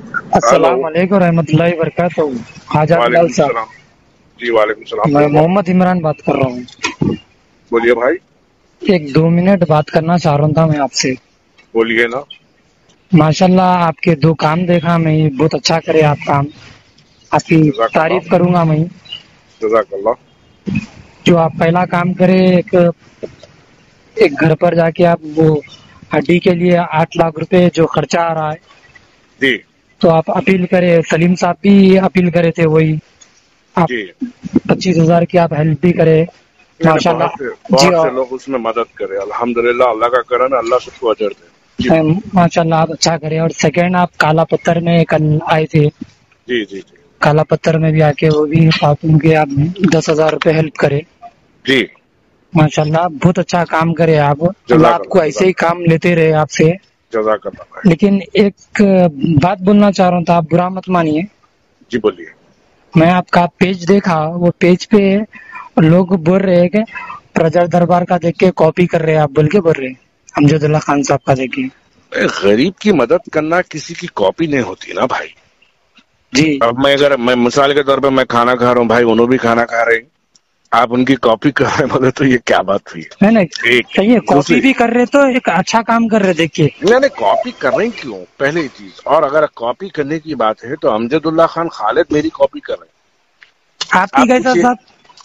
Hello, السلام علیکم رحمۃ اللہ وبرکاتہ. خواجہ بلال وعلیکم صاحب، السلام. جی وعلیکم السلام، میں بولو. محمد عمران بات کر رہا ہوں. بولیے بھائی. ایک 2 منٹ بات کرنا چاہ رہا تھا میں آپ سے. بولیے نا. ماشاء اللہ آپ کے 2 کام دیکھا میں، بہت اچھا کرے آپ کام. آپ کی جزاک اللہ. تعریف کروں گا میں. جزاک اللہ. جو آپ پہلا کام کرے، ایک گھر پر جا کے آپ وہ ہڈی کے لیے 8 لاکھ روپے جو خرچہ آ رہا ہے، جی تو آپ اپیل کرے. سلیم صاحب بھی اپیل کرے تھے، وہی آپ جی. 25,000 کی آپ ہیلپ بھی کرے. نہیں ماشاء اللہ. جی، بہت سے لوگ اس میں مدد کرے. الحمدللہ، اللہ کا کرم ہے، اللہ سب کو اجر دے. جی ماشاء اللہ آپ اچھا کرے. اور سیکنڈ، آپ کالا پتھر میں کل آئے تھے، جی جی جی کالا پتھر میں بھی آ کے وہ بھی آپ ان کے 10,000 روپے ہیلپ کرے. جی. ماشاء اللہ بہت اچھا کام کرے آپ. اللہ جزاک آپ کو ایسے ہی جزاک کام لیتے رہے آپ سے. جزاک اللہ بھائی. لیکن ایک بات بولنا چاہ رہا ہوں، آپ برا مت مانیے. جی بولیے. میں آپ کا پیج دیکھا، وہ پیج پہ لوگ بول رہے ہیں کہ پرجا دربار کا دیکھ کے کاپی کر رہے ہیں، آپ بول کے بول رہے ہیں امجد اللہ خان صاحب کا دیکھ کے. غریب کی مدد کرنا کسی کی کاپی نہیں ہوتی نا بھائی. جی اب میں مثال کے طور پہ میں کھانا کھا رہا ہوں، بھائی انہوں بھی کھانا کھا رہے ہیں، آپ ان کی کاپی کر رہے ہیں، بولے تو یہ کیا بات ہوئی ہے نا؟ ہے. ایک صحیح ہے، کاپی دوسری، بھی کر رہے تو ایک اچھا کام کر رہے. دیکھیے نہیں کاپی کر رہے ہیں کیوں، پہلی چیز. اور اگر کاپی کرنے کی بات ہے تو امجد اللہ خان خالد میری کاپی کر رہے ہیں. آپ کی آپ کیسا پوچھیے. صاحب؟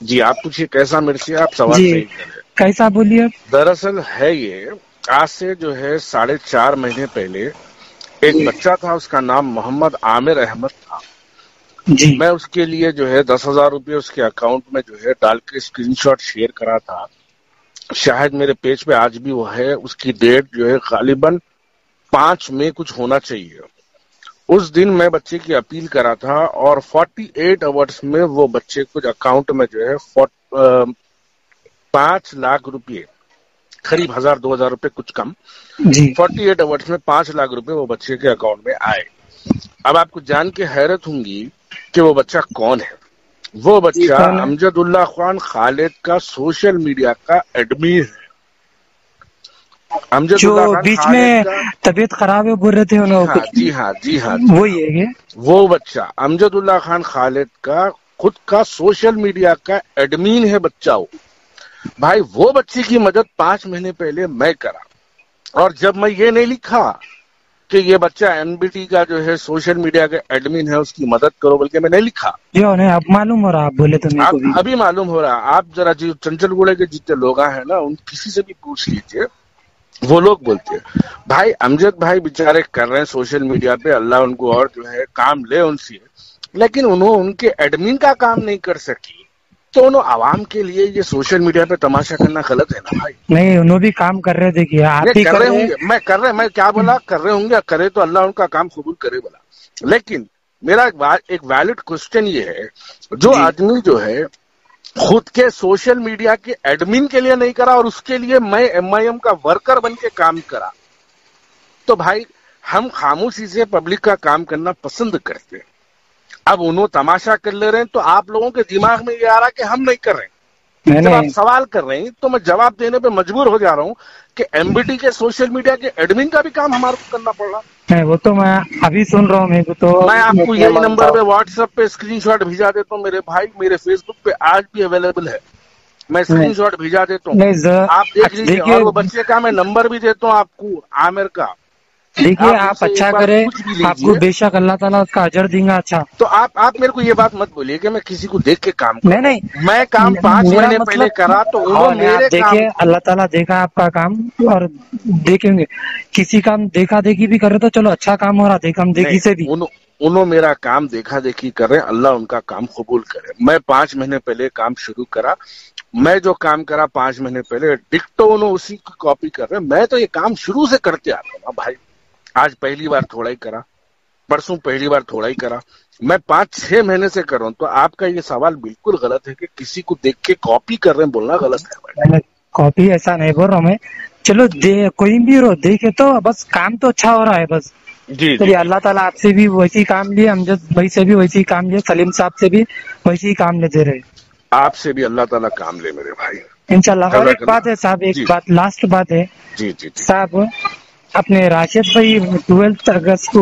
جی آپ پوچھیے کیسا میرے سے، آپ سوال جی صحیح کریں. کیسا بولیے. دراصل ہے یہ، آج سے جو ہے 4.5 مہینے پہلے ایک جی بچہ تھا، اس کا نام محمد عامر احمد تھا. جی میں اس کے لیے جو ہے 10,000 روپے اس کے اکاؤنٹ میں جو ہے ڈال کے اسکرین شاٹ شیئر کرا تھا. شاید میرے پیج پہ آج بھی وہ ہے. اس کی ڈیٹ جو ہے غالباً 5 مئی کچھ ہونا چاہیے. اس دن میں بچے کی اپیل کرا تھا، اور 48 آورس میں وہ بچے کچھ اکاؤنٹ میں جو ہے 5 لاکھ روپے، قریب 1,000-2,000 روپے کچھ کم، جی 48 آورس میں 5 لاکھ روپے وہ بچے کے اکاؤنٹ میں آئے. اب آپ کو جان کے حیرت ہوں گی کہ وہ بچہ کون ہے. وہ جی بچہ کون ہے؟ امجد اللہ خان خالد کا سوشل میڈیا کا ایڈمن ہے. امجد جو اللہ خان بیچ میں خالد کا، طبیعت خراب ہے بول رہے تھے جی انہوں ہاں کچھ، جی ہاں جی ہاں جی ہاں، وہی ہے کہ وہ بچہ امجد اللہ خان خالد کا خود کا سوشل میڈیا کا ایڈمین ہے بچہ. وہ بھائی، وہ بچے کی مدد 5 مہینے پہلے میں کرا. اور جب میں یہ نہیں لکھا کہ یہ بچہ این بی ٹی کا جو ہے سوشل میڈیا کا ایڈمن ہے، اس کی مدد کرو، بلکہ میں نہیں لکھا. جو انہیں اب معلوم ہو رہا، آپ بولے تو میرے اب کو بھی. ابھی معلوم ہو رہا. آپ ذرا چنچل گوڑے کے جتنے لوگ ہیں نا، ان کسی سے بھی پوچھ لیجئے، وہ لوگ بولتے ہیں بھائی امجد بھائی بیچارے کر رہے ہیں سوشل میڈیا پہ، اللہ ان کو اور جو ہے کام لے ان سے، لیکن انہوں ان کے ایڈمن کا کام نہیں کر سکی. تو انہوں عوام کے لیے یہ سوشل میڈیا پہ تماشا کرنا غلط ہے نا بھائی. نہیں، انہوں بھی کام کر رہے. دیکھیے یہ آپ ہی کر کر رہے رہے. ہوں گے، میں کیا بولا، کر رہے ہوں گے، کرے تو اللہ ان کا کام قبول کرے بولا. لیکن میرا ایک ویلڈ کوسچن یہ ہے، جو جی آدمی جو ہے خود کے سوشل میڈیا کے ایڈمن کے لیے نہیں کرا، اور اس کے لیے میں ایم آئی ایم کا ورکر بن کے کام کرا، تو بھائی ہم خاموشی سے پبلک کا کام کرنا پسند کرتے ہیں. اب انہوں تماشا کر لے رہے ہیں، تو آپ لوگوں کے دماغ میں یہ آ رہا کہ ہم نہیں کر رہے ہیں. میں جب نے آپ سوال کر رہے ہیں تو میں جواب دینے پہ مجبور ہو جا رہا ہوں کہ ایم بی ٹی کے سوشل میڈیا کے ایڈمن کا بھی کام ہمارے کو کرنا پڑ رہا. وہ تو میں ابھی سن رہا ہوں. میرے کو تو میں آپ کو نہیں یہی مانتا نمبر ہوں. پہ واٹس ایپ پہ اسکرین شاٹ بھیجا دیتا ہوں میرے بھائی، میرے فیس بک پہ آج بھی اویلیبل ہے. میں اسکرین شاٹ بھیجا دیتا ہوں، آپ دیکھ لیجئے. دیکھیے اور وہ بچے کا میں نمبر بھی دیتا ہوں آپ کو، عامر کا. دیکھیے ان آپ سے ایک اچھا بار کرے، پوچھ بھی آپ کو لیجئے. بے شک اللہ تعالیٰ اس کا اجر دیں گا. اچھا، تو آپ میرے کو یہ بات مت بولیے کہ میں کسی کو دیکھ کے کام کر نہیں رہا ہوں. نہیں، میں کام 5 میرا مہینے پہلے مطلب کرا تو ہاں انہوں نہیں، آپ میرے کام دیکھیے کو. اللہ تعالیٰ دیکھا آپ کا کام، اور دیکھیں گے کسی کام دیکھا دیکھی بھی کر رہے تو چلو اچھا کام ہو رہا، دیکھا ہم دیکھی سے بھی. نہیں، انہوں میرا کام دیکھا دیکھی کر رہے ہیں، اللہ ان کا کام قبول کرے. میں 5 مہینے پہلے کام شروع کرا، میں جو کام کرا 5 مہینے پہلے ڈکٹو انہوں اسی کی کاپی کر رہے ہیں. میں تو یہ کام شروع سے کرتے آ رہا ہوں بھائی. آج پہلی بار تھوڑا ہی کرا، پرسوں پہلی بار تھوڑا ہی کرا، میں 5-6 مہینے سے کر رہا ہوں. تو آپ کا یہ سوال بالکل غلط ہے کہ کسی کو دیکھ کے کاپی کر رہے ہیں، بولنا غلط ہے بھائی. میں نے کاپی ایسا نہیں بول رہا ہوں میں. چلو کوئی بھی رو دیکھے تو بس کام تو اچھا ہو رہا ہے بس. جی جی چلیے جی. اللہ تعالیٰ آپ سے بھی ویسے ہی کام لیے، امجد بھائی سے بھی ویسے ہی کام لیے، سلیم صاحب سے بھی ویسے ہی کام لیتے رہے آپ سے بھی اللہ تعالیٰ کام لے میرے بھائی. انشاءاللہ. اور ایک جزاک بات اللہ. ہے صاحب، ایک جی بات لاسٹ بات ہے جی جی جی. صاحب. اپنے راشد بھائی 12 اگست کو